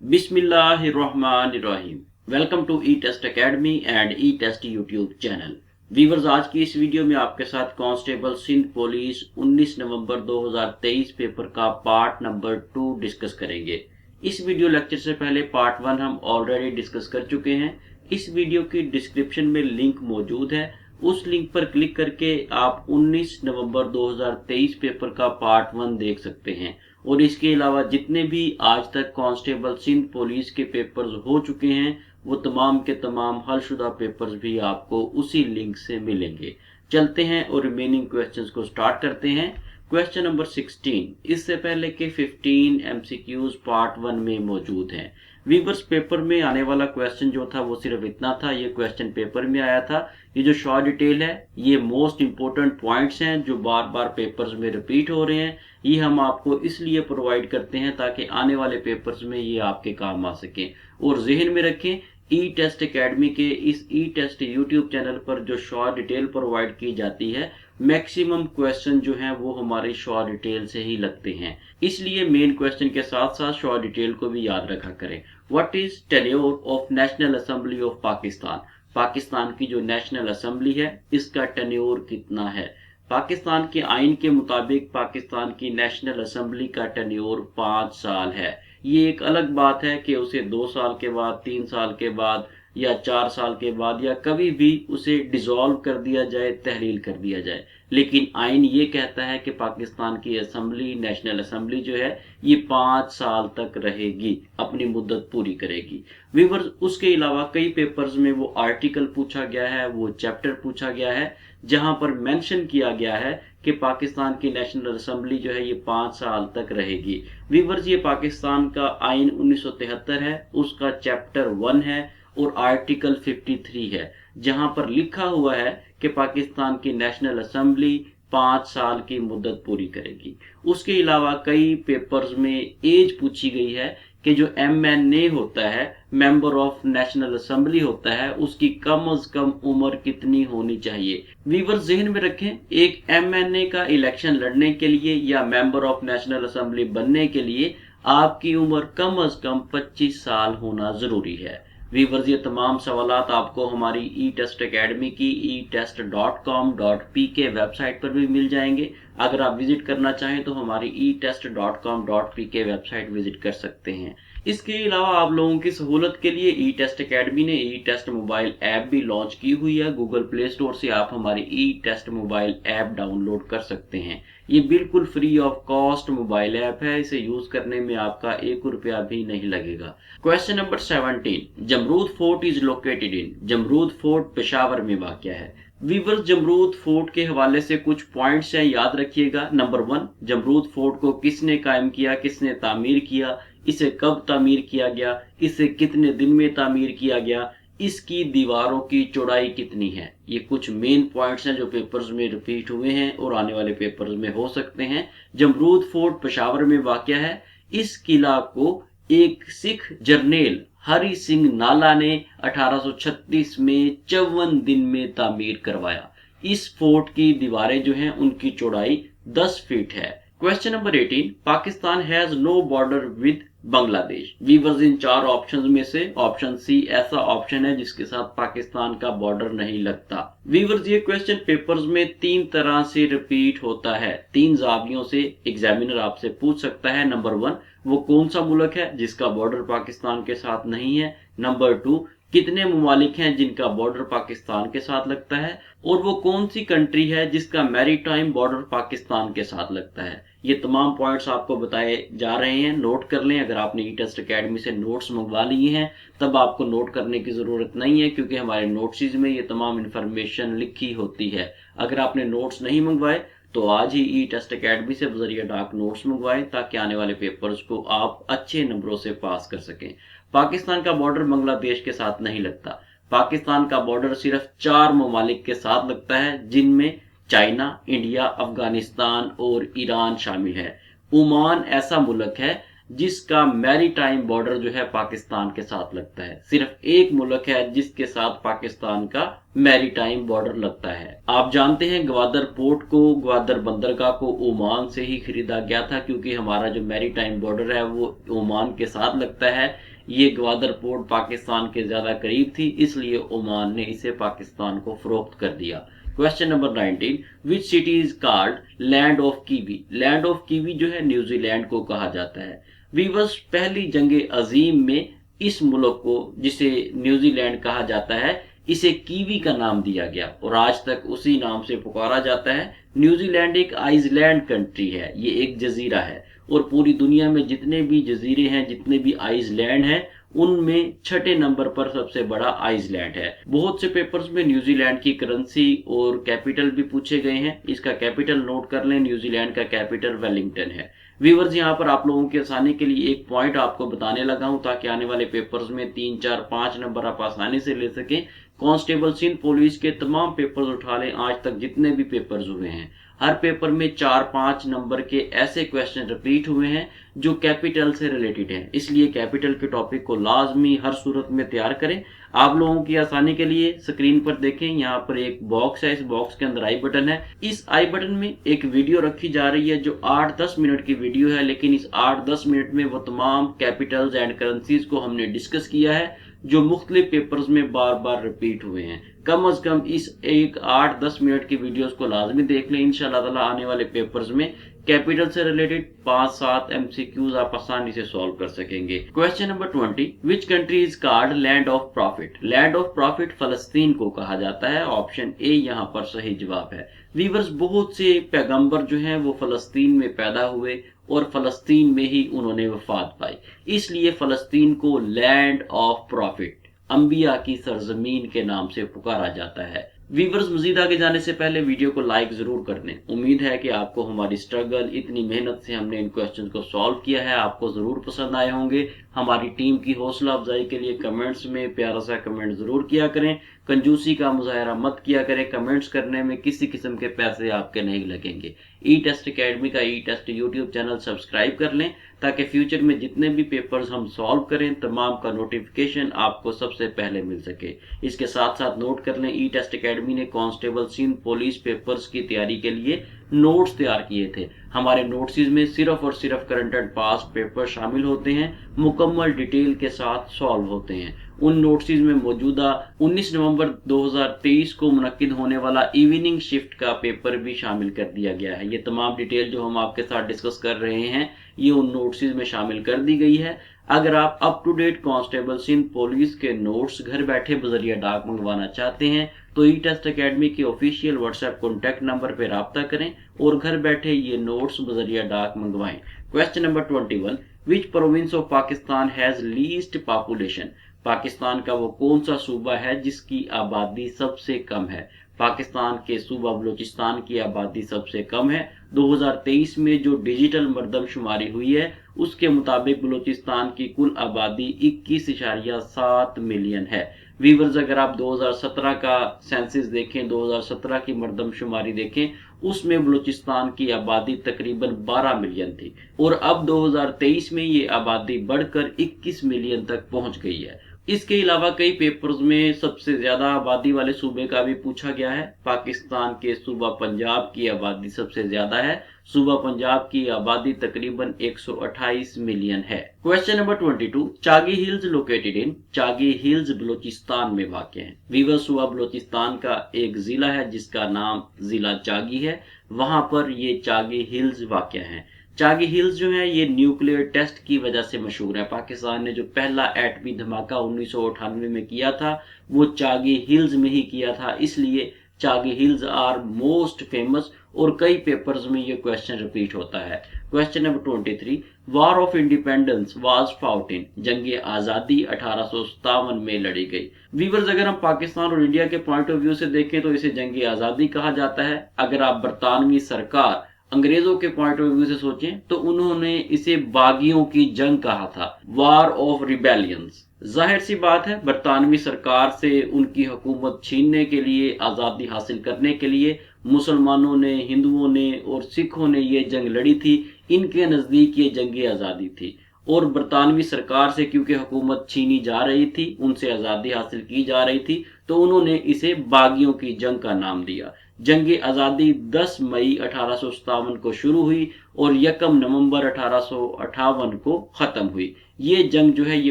बिस्मिल्लाहिर्रहमानिर्रहीम। Welcome to E test academy and E test YouTube channel. Viewers, आज की इस वीडियो में आपके साथ कांस्टेबल सिंध पुलिस 19 नवंबर 2023 पेपर का पार्ट नंबर 2 डिस्कस करेंगे। इस वीडियो लेक्चर से पहले पार्ट 1 हम ऑलरेडी डिस्कस कर चुके हैं। इस वीडियो की डिस्क्रिप्शन में लिंक मौजूद है, उस लिंक पर क्लिक करके आप 19 नवंबर 2023 पेपर का पार्ट 1 देख सकते हैं। और इसके अलावा जितने भी आज तक कांस्टेबल सिंध पुलिस के पेपर्स हो चुके हैं वो तमाम के तमाम हलशुदा पेपर्स भी आपको उसी लिंक से मिलेंगे। चलते हैं और रिमेनिंग क्वेश्चंस को स्टार्ट करते हैं। क्वेश्चन नंबर 16, इससे पहले के 15 एमसीक्यूज पार्ट 1 में मौजूद हैं। वीवर्स, पेपर में आने वाला क्वेश्चन जो था वो सिर्फ इतना था, ये क्वेश्चन पेपर में आया था। ये जो शॉर्ट डिटेल है ये मोस्ट इंपोर्टेंट पॉइंट्स हैं जो बार बार पेपर्स में रिपीट हो रहे हैं। ये हम आपको इसलिए प्रोवाइड करते हैं ताकि आने वाले पेपर्स में ये आपके काम आ सके। और जहन में रखें, ई टेस्ट अकेडमी के इस ई टेस्ट यूट्यूब चैनल पर जो शॉर्ट डिटेल प्रोवाइड की जाती है, मैक्सिमम क्वेश्चन जो हैं वो हमारी शॉर्ट डिटेल से ही लगते हैं। इसलिए मेन क्वेश्चन के साथ साथ शॉर्ट डिटेल को भी याद रखा करें। What is tenure of national assembly of Pakistan? Pakistan की जो नेशनल असेंबली है इसका टेन्योर कितना है? पाकिस्तान के आइन के मुताबिक पाकिस्तान की नेशनल असेंबली का टेन्योर 5 साल है। ये एक अलग बात है कि उसे 2 साल के बाद, 3 साल के बाद या 4 साल के बाद या कभी भी उसे डिसॉल्व कर दिया जाए, तहलील कर दिया जाए। लेकिन आइन ये कहता है कि पाकिस्तान की असेंबली, नेशनल असेंबली जो है ये 5 साल तक रहेगी, अपनी मुद्दत पूरी करेगी। व्यूअर्स, उसके अलावा कई पेपर्स में वो आर्टिकल पूछा गया है, वो चैप्टर पूछा गया है जहां पर मेंशन किया गया है कि पाकिस्तान की नेशनल असेंबली जो है ये 5 साल तक रहेगी। व्यूअर्स, ये पाकिस्तान का आइन 1973 है, उसका चैप्टर 1 है और आर्टिकल 53 है, जहां पर लिखा हुआ है कि पाकिस्तान की नेशनल असेंबली 5 साल की मुद्दत पूरी करेगी। उसके अलावा कई पेपर्स में एज पूछी गई है कि जो एमएनए होता है, मेंबर ऑफ नेशनल असेंबली होता है, उसकी कम से कम उम्र कितनी होनी चाहिए। वीवर, जहन में रखें, एक एमएनए का इलेक्शन लड़ने के लिए या मेंबर ऑफ नेशनल असेंबली बनने के लिए आपकी उम्र कम से कम 25 साल होना जरूरी है। वीवर्स, ये तमाम सवालात आपको हमारी ई टेस्ट अकेडमी की etest.com.pk वेबसाइट पर भी मिल जाएंगे। अगर आप विजिट करना चाहें तो हमारी etest.com.pk वेबसाइट विजिट कर सकते हैं। इसके अलावा आप लोगों की सहूलत के लिए ई टेस्ट अकेडमी ने ई टेस्ट मोबाइल ऐप भी लॉन्च की हुई है। गूगल प्ले स्टोर से आप हमारी ई टेस्ट मोबाइल ऐप डाउनलोड कर सकते हैं। ये बिल्कुल free of cost mobile app है, इसे यूज करने में आपका 1 रुपया भी नहीं लगेगा। Question number 17, Jamrud fort is located in? Jamrud fort Peshawar में वाक़या है। वीवर्स, जमरूद फोर्ट के हवाले से कुछ पॉइंट्स हैं, याद रखिएगा। नंबर 1, जमरूद फोर्ट को किसने कायम किया, किसने तामीर किया, इसे कब तामीर किया गया, इसे कितने दिन में तामीर किया गया, इसकी दीवारों की चौड़ाई कितनी है। ये कुछ मेन पॉइंट्स हैं जो पेपर्स में रिपीट हुए हैं और आने वाले पेपर्स में हो सकते हैं। जमरूद फोर्ट पेशावर में वाक़या है। इस किला को एक सिख जर्नेल हरि सिंह नाला ने 1836 में 54 दिन में तामीर करवाया। इस फोर्ट की दीवारें जो हैं उनकी चौड़ाई 10 फीट है। Question number 18, Pakistan has no border with Bangladesh. Viewers, इन 4 ऑप्शंस में से ऑप्शन सी ऐसा ऑप्शन है जिसके साथ पाकिस्तान का बॉर्डर नहीं लगता। वीवर्स, ये क्वेश्चन पेपर्स में 3 तरह से रिपीट होता है। 3 जावियों से एग्जामिनर आपसे पूछ सकता है। नंबर 1, वो कौन सा मुल्क है जिसका बॉर्डर पाकिस्तान के साथ नहीं है। नंबर 2, कितने ममालिक हैं जिनका बॉर्डर पाकिस्तान के साथ लगता है, और वो कौन सी कंट्री है जिसका मैरीटाइम बॉर्डर पाकिस्तान के साथ लगता है। ये तमाम पॉइंट्स आपको बताए जा रहे हैं, नोट कर लें। अगर आपने ई टेस्ट अकेडमी से नोट्स मंगवा लिए हैं तब आपको नोट करने की ज़रूरत नहीं है, क्योंकि हमारे नोट्स में ये तमाम इन्फॉर्मेशन लिखी होती है। अगर आपने नोट्स नहीं मंगवाए तो आज ही ई टेस्ट अकेडमी से बजरिया डाक नोट्स मंगवाएं ताकि आने वाले पेपर्स को आप अच्छे नंबरों से पास कर सकें। पाकिस्तान का बॉर्डर बांग्लादेश के साथ नहीं लगता। पाकिस्तान का बॉर्डर सिर्फ 4 ममालिक के साथ लगता है, जिनमें चाइना, इंडिया, अफगानिस्तान और ईरान शामिल है। ओमान ऐसा मुल्क है जिसका मैरीटाइम बॉर्डर जो है पाकिस्तान के साथ लगता है। सिर्फ एक मुल्क है जिसके साथ पाकिस्तान का मैरीटाइम बॉर्डर लगता है। आप जानते हैं ग्वादर पोर्ट को, ग्वादर बंदरगाह को ओमान से ही खरीदा गया था, क्योंकि हमारा जो मैरीटाइम बॉर्डर है वो ओमान के साथ लगता है। ये ग्वादर पोर्ट पाकिस्तान के ज्यादा करीब थी, इसलिए ओमान ने इसे पाकिस्तान को फरोख्त कर दिया। Question number 19, which city is called land of kiwi. Land of kiwi जो है न्यूजीलैंड को कहा जाता है। वीवर्स, पहली जंग अजीम में इस मुल्क को, जिसे न्यूजीलैंड कहा जाता है, इसे कीवी का नाम दिया गया और आज तक उसी नाम से पुकारा जाता है। न्यूजीलैंड एक आइसलैंड कंट्री है, ये एक जजीरा है और पूरी दुनिया में जितने भी जजीरे हैं, जितने भी आइसलैंड हैं, उनमें छठे नंबर पर सबसे बड़ा आइसलैंड है। बहुत से पेपर्स में न्यूजीलैंड की करेंसी और कैपिटल भी पूछे गए हैं। इसका कैपिटल नोट कर लें, न्यूजीलैंड का कैपिटल वेलिंगटन है। व्यूअर्स, यहाँ पर आप लोगों की आसानी के लिए एक पॉइंट आपको बताने लगा हूं ताकि आने वाले पेपर्स में 3, 4, 5 नंबर आप आसानी से ले सकें। कांस्टेबल सिंध पुलिस के तमाम पेपर्स उठा लें, आज तक जितने भी पेपर्स हुए हैं, हर पेपर में 4-5 नंबर के ऐसे क्वेश्चन रिपीट हुए हैं जो कैपिटल से रिलेटेड हैं। इसलिए कैपिटल के टॉपिक को लाजमी हर सूरत में तैयार करें। आप लोगों की आसानी के लिए स्क्रीन पर देखें, यहाँ पर एक बॉक्स है, इस बॉक्स के अंदर आई बटन है। इस आई बटन में एक वीडियो रखी जा रही है जो 8-10 मिनट की वीडियो है, लेकिन इस 8-10 मिनट में वो तमाम कैपिटल्स एंड करेंसीज को हमने डिस्कस किया है जो मुख्तलिफ पेपर्स में बार बार रिपीट हुए हैं। कम से कम इस एक 8-10 मिनट की वीडियोस को लाजमी देख लें। इंशाल्लाह ताला आने वाले पेपर्स में कैपिटल से रिलेटेड 5-7 एमसीक्यूज आप आसानी से सॉल्व कर सकेंगे। Question number 20, which country is called land of profit. Land of profit फलस्तीन को कहा जाता है। ऑप्शन ए यहाँ पर सही जवाब है। वीवर्स, बहुत से पैगंबर जो हैं वो फलस्तीन में पैदा हुए और फलस्तीन में ही उन्होंने वफात पाई, इसलिए फलस्तीन को लैंड ऑफ प्रॉफिट, अंबिया की सरजमीन के नाम से पुकारा जाता है। वीवर्स, मजीद आगे जाने से पहले वीडियो को लाइक जरूर कर दें। उम्मीद है कि आपको हमारी स्ट्रगल, इतनी मेहनत से हमने इन क्वेश्चंस को सॉल्व किया है, आपको जरूर पसंद आए होंगे। हमारी टीम की हौसला अफजाई के लिए कमेंट्स में प्यारा सा कमेंट जरूर किया करें। कंजूसी का मुजाहरा मत किया करें, कमेंट्स करने में किसी किस्म के पैसे आपके नहीं लगेंगे। ई टेस्ट अकेडमी का ई टेस्ट यूट्यूब चैनल सब्सक्राइब कर लें ताकि फ्यूचर में जितने भी पेपर्स हम सॉल्व करें तमाम का नोटिफिकेशन आपको सबसे पहले मिल सके। इसके साथ साथ नोट कर लें, ई टेस्ट अकेडमी ने कांस्टेबल सिंध पुलिस पेपर्स की तैयारी के लिए नोट्स तैयार किए थे। हमारे नोट्स में सिर्फ और सिर्फ करंट एंड पास्ट पेपर शामिल होते हैं, मुकम्मल डिटेल के साथ सॉल्व होते हैं। उन नोट्स में मौजूदा 19 नवंबर 2023 को मुनक्किद होने वाला इवनिंग शिफ्ट का पेपर भी शामिल कर दिया गया है। ये तमाम डिटेल जो हम आपके साथ डिस्कस कर रहे हैं ये उन नोट्स में शामिल कर दी गई है। अगर आप up to date constable Sindh police के नोट्स घर बैठे बजरिया डाक मंगवाना चाहते हैं तो ई टेस्ट अकेडमी के ऑफिशियल व्हाट्सएप कॉन्टैक्ट नंबर पर राब्ता करें और घर बैठे ये नोट्स बजरिया डाक मंगवाएं। Question number 21, which province of Pakistan has least population. Pakistan का वो कौन सा सूबा है जिसकी आबादी सबसे कम है। पाकिस्तान के सूबा बलूचिस्तान की आबादी सबसे कम है। 2023 में जो डिजिटल मरदमशुमारी हुई है उसके मुताबिक बलूचिस्तान की कुल आबादी 21.7 मिलियन है। वीवर्स, अगर आप 2017 का सेंसस देखें, 2017 की मरदमशुमारी देखें, उसमें बलूचिस्तान की आबादी तकरीबन 12 मिलियन थी और अब 2023 में ये आबादी बढ़कर 21 मिलियन तक पहुंच गई है। इसके अलावा कई पेपर्स में सबसे ज्यादा आबादी वाले सूबे का भी पूछा गया है। पाकिस्तान के सूबा पंजाब की आबादी सबसे ज्यादा है। सूबा पंजाब की आबादी तकरीबन 128 मिलियन है। Question number 22, Chagai hills located in. Chagai hills Balochistan में वाक़ है। वीवर, सूबा बलूचिस्तान का एक जिला है जिसका नाम जिला चागी है, वहां पर ये चागी हिल्स वाक़ है। चागी हिल्स जो है ये न्यूक्लियर टेस्ट की वजह से मशहूर है। पाकिस्तान ने जो पहला एटमी धमाका 1998 में किया था वो चागी हिल्स में ही किया था, इसलिए Chagai hills are most famous और कई पेपर्स में ये क्वेश्चन रिपीट होता है। Question number 23, war of independence was fought in. जंग आजादी 1857 में लड़ी गई। वीवर्स, अगर हम पाकिस्तान और इंडिया के पॉइंट ऑफ व्यू से देखें तो इसे जंग आजादी कहा जाता है। अगर आप बरतानवी सरकार अंग्रेजों के पॉइंट ऑफ व्यू से सोचें तो उन्होंने इसे बागियों की जंग कहा था, वॉर ऑफ रिबेलियंस। जाहिर सी बात है बरतानवी सरकार से उनकी हुकूमत छीनने के लिए, आज़ादी हासिल करने के लिए मुसलमानों ने, हिंदुओं ने और सिखों ने ये जंग लड़ी थी। इनके नज़दीक ये जंग आज़ादी थी और बरतानवी सरकार से क्योंकि हुकूमत छीनी जा रही थी, उनसे आज़ादी हासिल की जा रही थी, तो उन्होंने इसे बागियों की जंग का नाम दिया। जंग आज़ादी 10 मई 1857 को शुरू हुई और 1 नवंबर 1858 को ख़त्म हुई। ये जंग जो है ये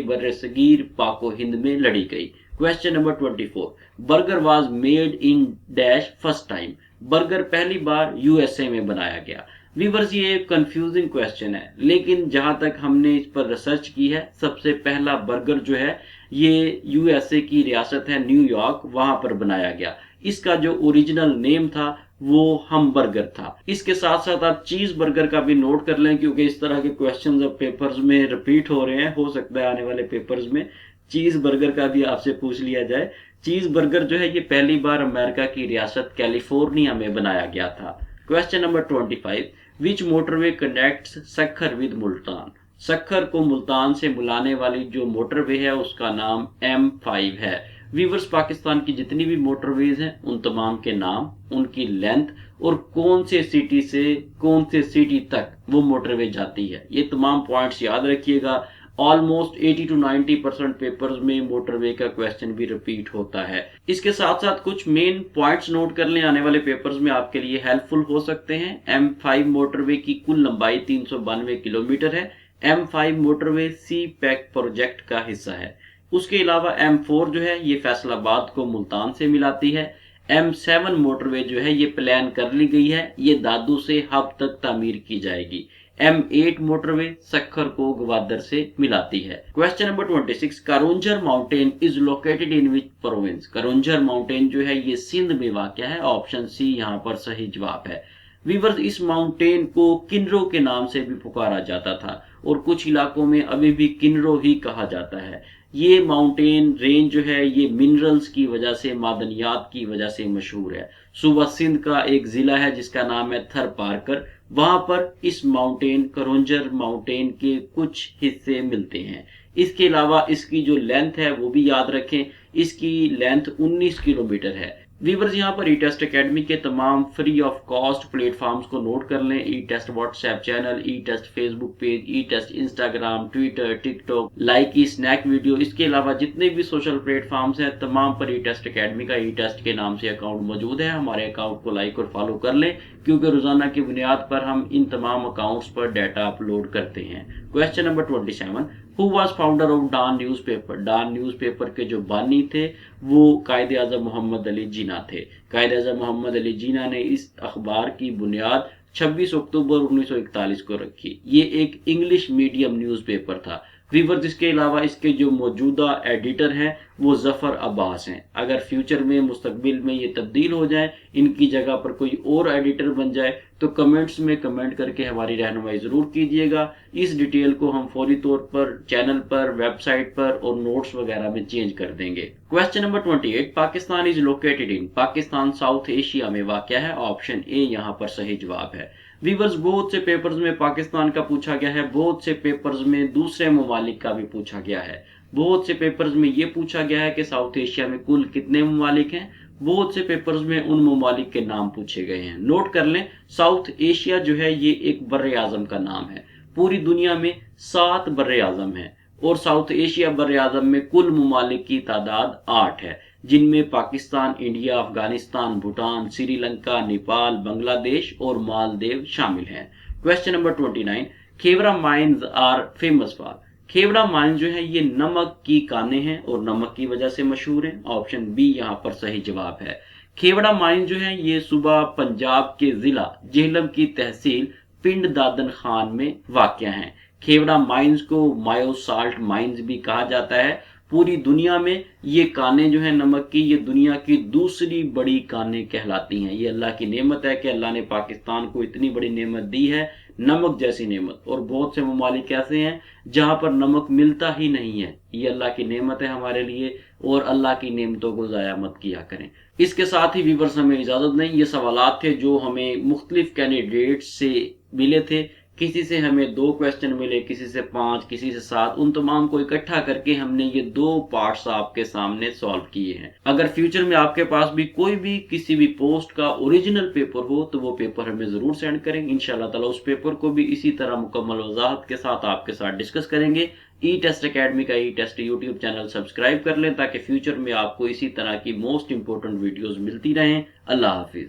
बर्र-ए-सगीर पाको हिंद में लड़ी गई। Question number 24, burger was made in dash first time. Burger पहली बार यूएसए में बनाया गया। व्यूअर्स, ये एक कंफ्यूजिंग क्वेश्चन है, लेकिन जहां तक हमने इस पर रिसर्च की है, सबसे पहला बर्गर जो है ये यूएसए की रियासत है न्यूयॉर्क, वहां पर बनाया गया। इसका जो ओरिजिनल नेम था वो हमबर्गर था। इसके साथ साथ आप चीज बर्गर का भी नोट कर लें, क्योंकि इस तरह के क्वेश्चंस अब पेपर्स में रिपीट हो रहे हैं, हो सकता है आने वाले पेपर्स में चीज बर्गर का भी आपसे पूछ लिया जाए। चीज बर्गर जो है ये पहली बार अमेरिका की रियासत कैलिफोर्निया में बनाया गया था। Question number 25, which motorway connects Sukkur with Multan. Sukkur को मुल्तान से मिलाने वाली जो मोटरवे है उसका नाम M5 है। वीवर्स, पाकिस्तान की जितनी भी मोटरवेज हैं उन तमाम के नाम, उनकी लेंथ और कौन से सिटी से कौन से सिटी तक वो मोटरवे जाती है, ये तमाम पॉइंट्स याद रखिएगा। ऑलमोस्ट 80 to 90% पेपर्स में मोटरवे का क्वेश्चन भी रिपीट होता है। इसके साथ साथ कुछ मेन पॉइंट्स नोट कर लें, आने वाले पेपर्स में आपके लिए हेल्पफुल हो सकते हैं। M5 मोटरवे की कुल लंबाई 392 किलोमीटर है। M5 मोटरवे सी पैक प्रोजेक्ट का हिस्सा है। उसके अलावा M4 जो है ये फैसलाबाद को मुल्तान से मिलाती है। M7 मोटरवे जो है ये प्लान कर ली गई है, ये दादू से हब तक तामीर की जाएगी। M8 मोटरवे सक्खर को ग्वादर से मिलाती है। Question number 26, Karanjar mountain is located in which province. Karanjar mountain जो है ये सिंध में वाक़या है। ऑप्शन सी यहाँ पर सही जवाब है। वीवर्स, इस माउंटेन को किन्रो के नाम से भी पुकारा जाता था और कुछ इलाकों में अभी भी किन्रो ही कहा जाता है। ये माउंटेन रेंज जो है ये मिनरल्स की वजह से, मादनियात की वजह से मशहूर है। सूबा सिंध का एक जिला है जिसका नाम है थर पारकर, वहां पर इस माउंटेन करंजर माउंटेन के कुछ हिस्से मिलते हैं। इसके अलावा इसकी जो लेंथ है वो भी याद रखें, इसकी लेंथ 19 किलोमीटर है। वीवर्स, यहाँ पर ई टेस्ट अकेडमी के तमाम फ्री ऑफ कॉस्ट प्लेटफॉर्म्स को नोट कर लें। ई टेस्ट व्हाट्सएप चैनल, ई टेस्ट फेसबुक पेज, ई टेस्ट इंस्टाग्राम, ट्विटर, टिकटॉक, लाइकी, स्नैक वीडियो, इसके अलावा जितने भी सोशल प्लेटफॉर्म्स हैं तमाम पर ई टेस्ट अकेडमी का ई टेस्ट के नाम से अकाउंट मौजूद है। हमारे अकाउंट को लाइक और फॉलो कर लें, क्योंकि रोजाना की बुनियाद पर हम इन तमाम अकाउंट्स पर डाटा अपलोड करते हैं। Question number 27, who was founder of Dawn newspaper. Dawn newspaper के जो बानी थे वो कायदे आज़म मोहम्मद अली जिन्ना थे। कायदे आज़म मोहम्मद अली जिन्ना ने इस अखबार की बुनियाद 26 अक्टूबर 1941 को रखी। ये एक इंग्लिश मीडियम न्यूज़पेपर था। वीवर्स, इसके अलावा इसके जो मौजूदा एडिटर हैं वो जफर अब्बास हैं। अगर फ्यूचर में मुस्तकबिल में ये तब्दील हो जाए, इनकी जगह पर कोई और एडिटर बन जाए, तो कमेंट्स में कमेंट करके हमारी रहनुमाई जरूर कीजिएगा। इस डिटेल को हम फौरी तौर पर चैनल पर, वेबसाइट पर और नोट्स वगैरह में चेंज कर देंगे। Question number 28, Pakistan is located in. Pakistan south Asia में वाक़या है। ऑप्शन ए यहाँ पर सही जवाब है। वीवर्स, बहुत से पेपर्स में पाकिस्तान का पूछा गया है, बहुत से पेपर्स में दूसरे ममालिक का भी पूछा गया है। बहुत से पेपर्स में ये पूछा गया है कि साउथ एशिया में कुल कितने ममालिक हैं। बहुत से पेपर्स में उन ममालिक के नाम पूछे गए हैं। नोट कर लें, साउथ एशिया जो है ये एक बर्रे आज़म का नाम है। पूरी दुनिया में 7 बर्रे आज़म हैं और साउथ एशिया बर्रे आज़म में कुल ममालिक की तादाद 8 है, जिनमें पाकिस्तान, इंडिया, अफगानिस्तान, भूटान, श्रीलंका, नेपाल, बांग्लादेश और मालदीव शामिल हैं। Question number 29, Khewra mines are famous for. Khewra mines जो है ये नमक की कानें हैं और नमक की वजह से मशहूर हैं। ऑप्शन बी यहाँ पर सही जवाब है। खेवड़ा माइंस जो है ये सूबा पंजाब के जिला जेहलम की तहसील पिंड दादन खान में वाक़या है। खेवड़ा माइंस को मायो साल्ट माइंस भी कहा जाता है। पूरी दुनिया में ये कानें जो है नमक की, ये दुनिया की दूसरी बड़ी कानें कहलाती हैं। ये अल्लाह की नेमत है कि अल्लाह ने पाकिस्तान को इतनी बड़ी नेमत दी है, नमक जैसी नेमत। और बहुत से ममालिक ऐसे हैं जहां पर नमक मिलता ही नहीं है। ये अल्लाह की नेमत है हमारे लिए, और अल्लाह की नेमतों को ज़ाया मत किया करें। इसके साथ ही व्यूअर्स, हमें इजाज़त नहीं, ये सवालात थे जो हमें मुख्तलिफ कैंडिडेट से मिले थे किसी से हमें 2 क्वेश्चन मिले, किसी से 5, किसी से 7, उन तमाम को इकट्ठा करके हमने ये 2 पार्ट्स आपके सामने सॉल्व किए हैं। अगर फ्यूचर में आपके पास भी कोई भी किसी भी पोस्ट का ओरिजिनल पेपर हो तो वो पेपर हमें ज़रूर सेंड करें। इंशाल्लाह ताला उस पेपर को भी इसी तरह मुकम्मल वज़ाहत के साथ आपके साथ डिस्कस करेंगे। ई टेस्ट अकेडमी का ई टेस्ट यूट्यूब चैनल सब्सक्राइब कर लें ताकि फ्यूचर में आपको इसी तरह की मोस्ट इंपॉर्टेंट वीडियोज़ मिलती रहें। अल्लाह हाफिज़।